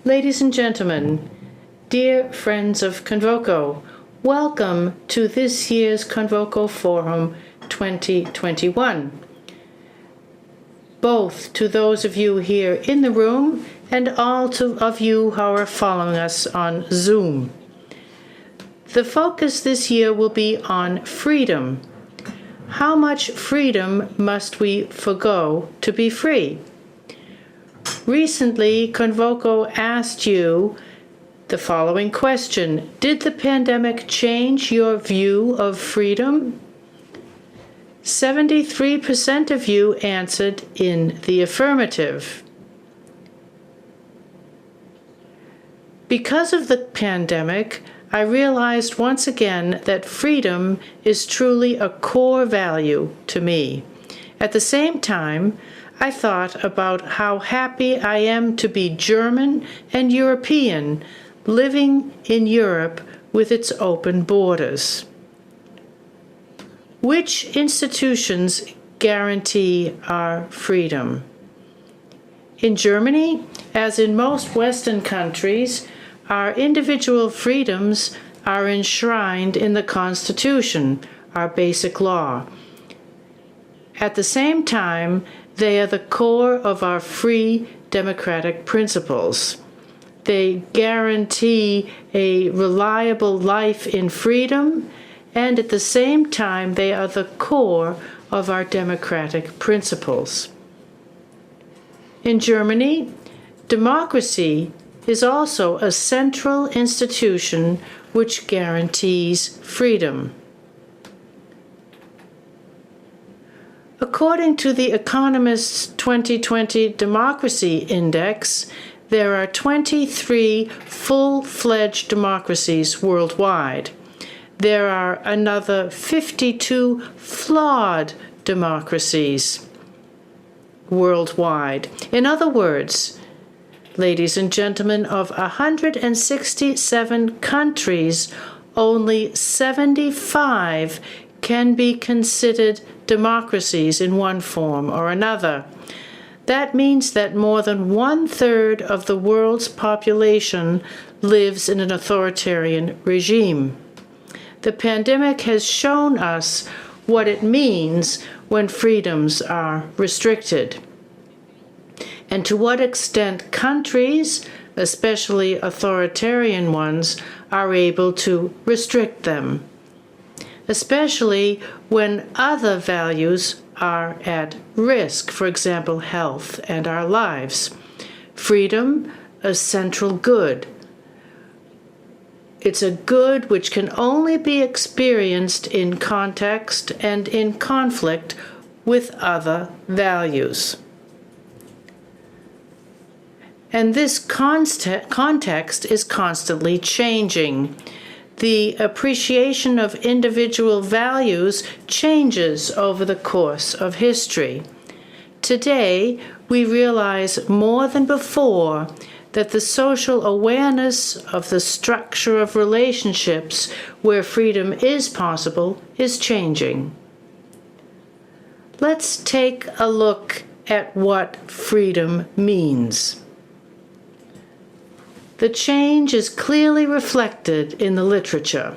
Ladies and gentlemen, dear friends of Convoco, welcome to this year's Convoco Forum 2021. Both to those of you here in the room and all of you who are following us on Zoom. The focus this year will be on freedom. How much freedom must we forgo to be free? Recently, Convoco asked you the following question: did the pandemic change your view of freedom? 73% of you answered in the affirmative. Because of the pandemic, I realized once again that freedom is truly a core value to me. At the same time, I thought about how happy I am to be German and European, living in Europe with its open borders. Which institutions guarantee our freedom? In Germany, as in most Western countries, our individual freedoms are enshrined in the Constitution, our basic law. At the same time, they are the core of our free democratic principles. They guarantee a reliable life in freedom, and at the same time, they are the core of our democratic principles. In Germany, democracy is also a central institution which guarantees freedom. According to the Economist's 2020 Democracy Index, there are 23 full-fledged democracies worldwide. There are another 52 flawed democracies worldwide. In other words, ladies and gentlemen, of 167 countries, only 75 can be considered democracies in one form or another. That means that more than 1/3 of the world's population lives in an authoritarian regime. The pandemic has shown us what it means when freedoms are restricted, and to what extent countries, especially authoritarian ones, are able to restrict them, especially when other values are at risk, for example, health and our lives. Freedom, a central good. It's a good which can only be experienced in context and in conflict with other values. And this context is constantly changing. The appreciation of individual values changes over the course of history. Today, we realize more than before that the social awareness of the structure of relationships where freedom is possible is changing. Let's take a look at what freedom means. The change is clearly reflected in the literature.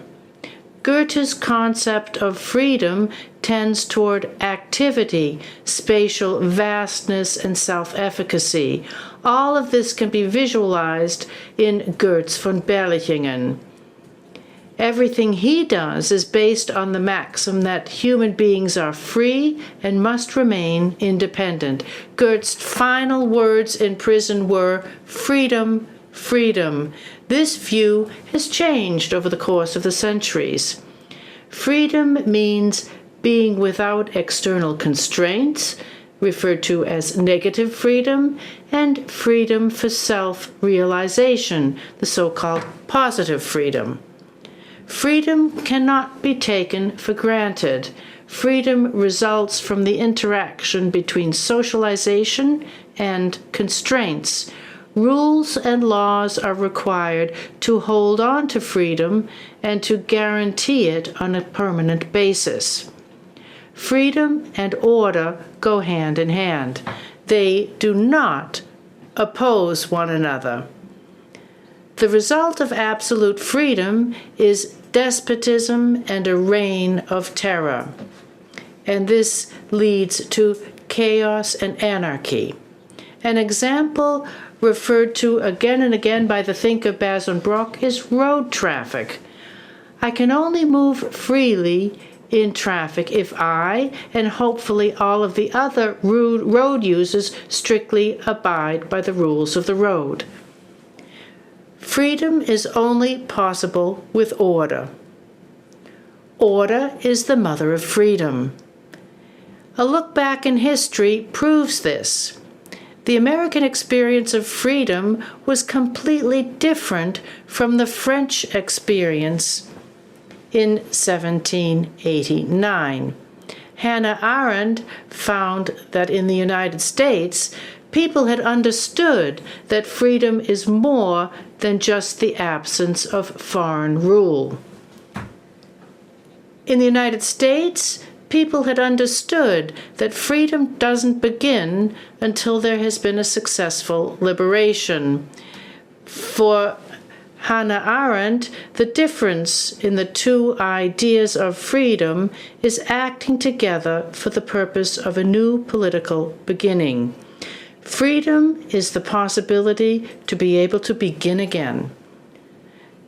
Goethe's concept of freedom tends toward activity, spatial vastness, and self-efficacy. All of this can be visualized in Geertz von Berlichingen. Everything he does is based on the maxim that human beings are free and must remain independent. Geertz's final words in prison were, "Freedom, freedom." This view has changed over the course of the centuries. Freedom means being without external constraints, referred to as negative freedom, and freedom for self-realization, the so-called positive freedom. Freedom cannot be taken for granted. Freedom results from the interaction between socialization and constraints. Rules and laws are required to hold on to freedom and to guarantee it on a permanent basis. Freedom and order go hand in hand. They do not oppose one another. The result of absolute freedom is despotism and a reign of terror. And this leads to chaos and anarchy. An example referred to again and again by the thinker Basenbrock is road traffic. I can only move freely in traffic if I, and hopefully all of the other road users, strictly abide by the rules of the road. Freedom is only possible with order. Order is the mother of freedom. A look back in history proves this. The American experience of freedom was completely different from the French experience in 1789. Hannah Arendt found that in the United States, people had understood that freedom is more than just the absence of foreign rule. In the United States, people had understood that freedom doesn't begin until there has been a successful liberation. For Hannah Arendt, the difference in the two ideas of freedom is acting together for the purpose of a new political beginning. Freedom is the possibility to be able to begin again.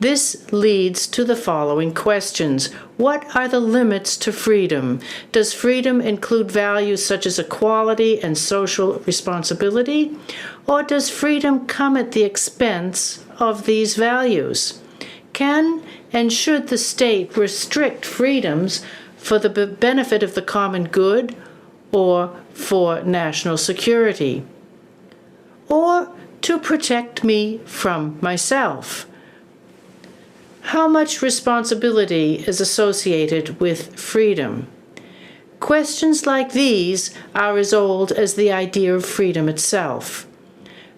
This leads to the following questions. What are the limits to freedom? Does freedom include values such as equality and social responsibility? Or does freedom come at the expense of these values? Can and should the state restrict freedoms for the benefit of the common good or for national security? Or to protect me from myself? How much responsibility is associated with freedom? Questions like these are as old as the idea of freedom itself.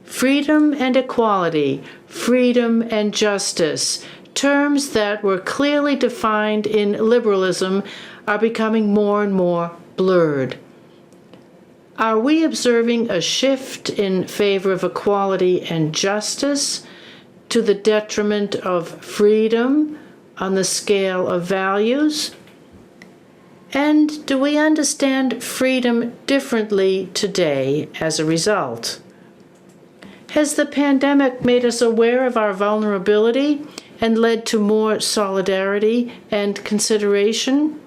Freedom and equality, freedom and justice, terms that were clearly defined in liberalism, are becoming more and more blurred. Are we observing a shift in favor of equality and justice to the detriment of freedom on the scale of values? And do we understand freedom differently today as a result? Has the pandemic made us aware of our vulnerability and led to more solidarity and consideration?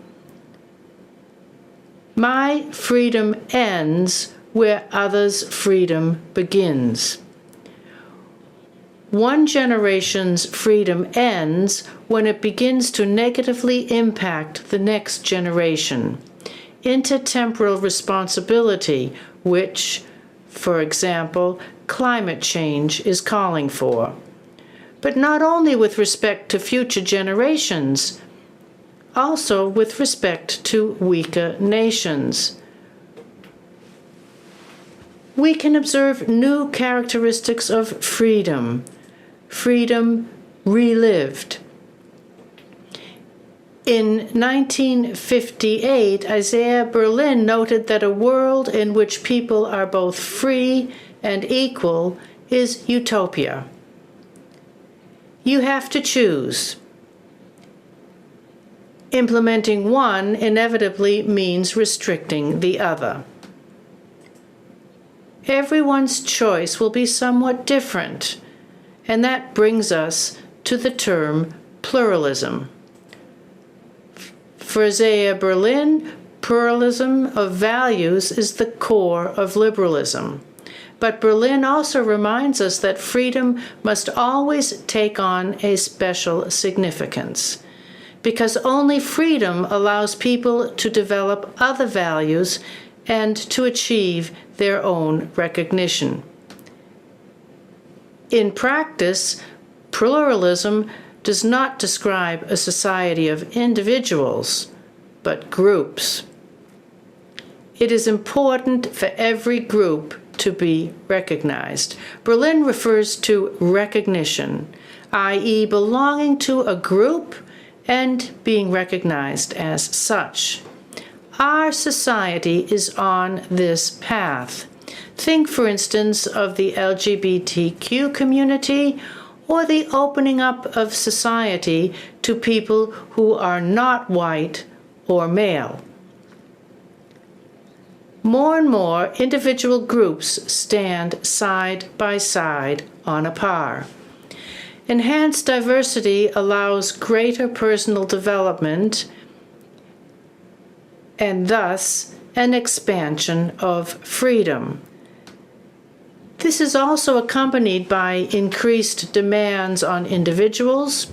My freedom ends where others' freedom begins. One generation's freedom ends when it begins to negatively impact the next generation. Intertemporal responsibility, which, for example, climate change is calling for. But not only with respect to future generations, also with respect to weaker nations. We can observe new characteristics of freedom. Freedom relived. In 1958, Isaiah Berlin noted that a world in which people are both free and equal is utopia. You have to choose. Implementing one inevitably means restricting the other. Everyone's choice will be somewhat different, and that brings us to the term pluralism. For Isaiah Berlin, pluralism of values is the core of liberalism. But Berlin also reminds us that freedom must always take on a special significance, because only freedom allows people to develop other values and to achieve their own recognition. In practice, pluralism does not describe a society of individuals, but groups. It is important for every group to be recognized. Berlin refers to recognition, i.e., belonging to a group and being recognized as such. Our society is on this path. Think, for instance, of the LGBTQ community or the opening up of society to people who are not white or male. More and more individual groups stand side by side on a par. Enhanced diversity allows greater personal development and thus an expansion of freedom. This is also accompanied by increased demands on individuals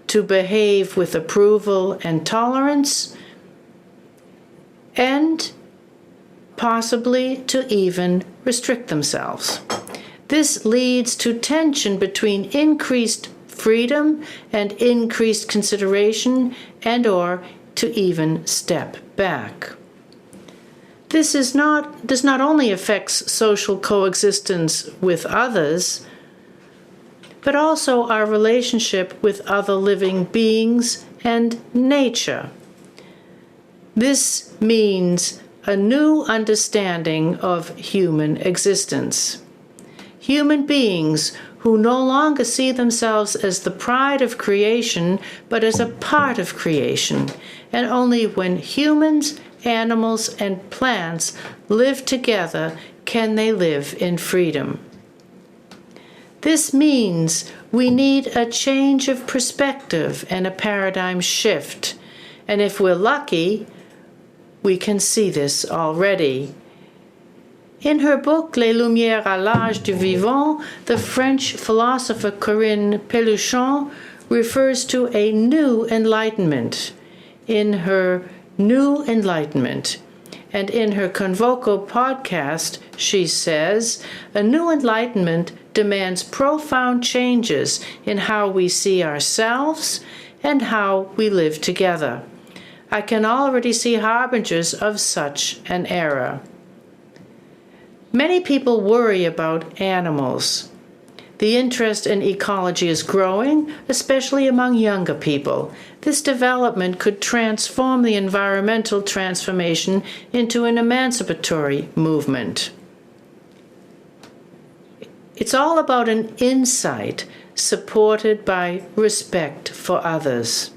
to behave with approval and tolerance, and possibly to even restrict themselves. This leads to tension between increased freedom and increased consideration, and/or to even step back. This does not only affects social coexistence with others, but also our relationship with other living beings and nature. This means a new understanding of human existence. Human beings who no longer see themselves as the pride of creation, but as a part of creation, and only when humans, animals, and plants live together can they live in freedom. This means we need a change of perspective and a paradigm shift, and if we're lucky, we can see this already. In her book Les Lumières à l'âge du vivant, the French philosopher Corinne refers to a new enlightenment. In her New Enlightenment, and in her Convoco podcast, she says, a new enlightenment demands profound changes in how we see ourselves and how we live together. I can already see harbingers of such an era. Many people worry about animals. The interest in ecology is growing, especially among younger people. This development could transform the environmental transformation into an emancipatory movement. It's all about an insight supported by respect for others.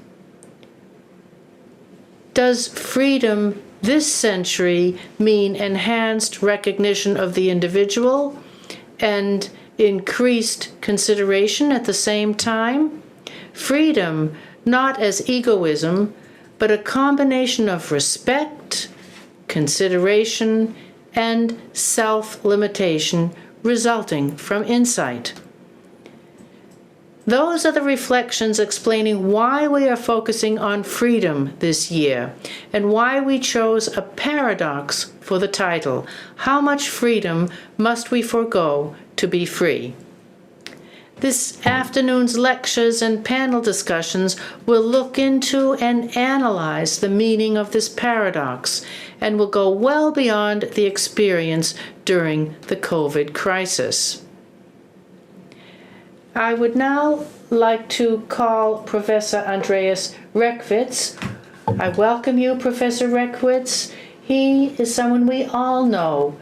Does freedom this century mean enhanced recognition of the individual and increased consideration at the same time? Freedom, not as egoism, but a combination of respect, consideration, and self-limitation resulting from insight. Those are the reflections explaining why we are focusing on freedom this year and why we chose a paradox for the title, How Much Freedom Must We Forgo to Be Free? This afternoon's lectures and panel discussions will look into and analyze the meaning of this paradox and will go well beyond the experience during the COVID crisis. I would now like to call Professor Andreas Reckwitz. I welcome you, Professor Reckwitz. He is someone we all know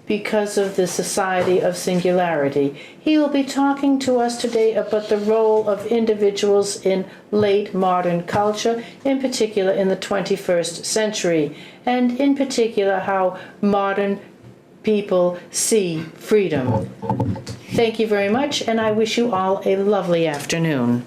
because of the Society of Singularity. He will be talking to us today about the role of individuals in late modern culture, in particular in the 21st century, and in particular how modern people see freedom. Thank you very much, and I wish you all a lovely afternoon.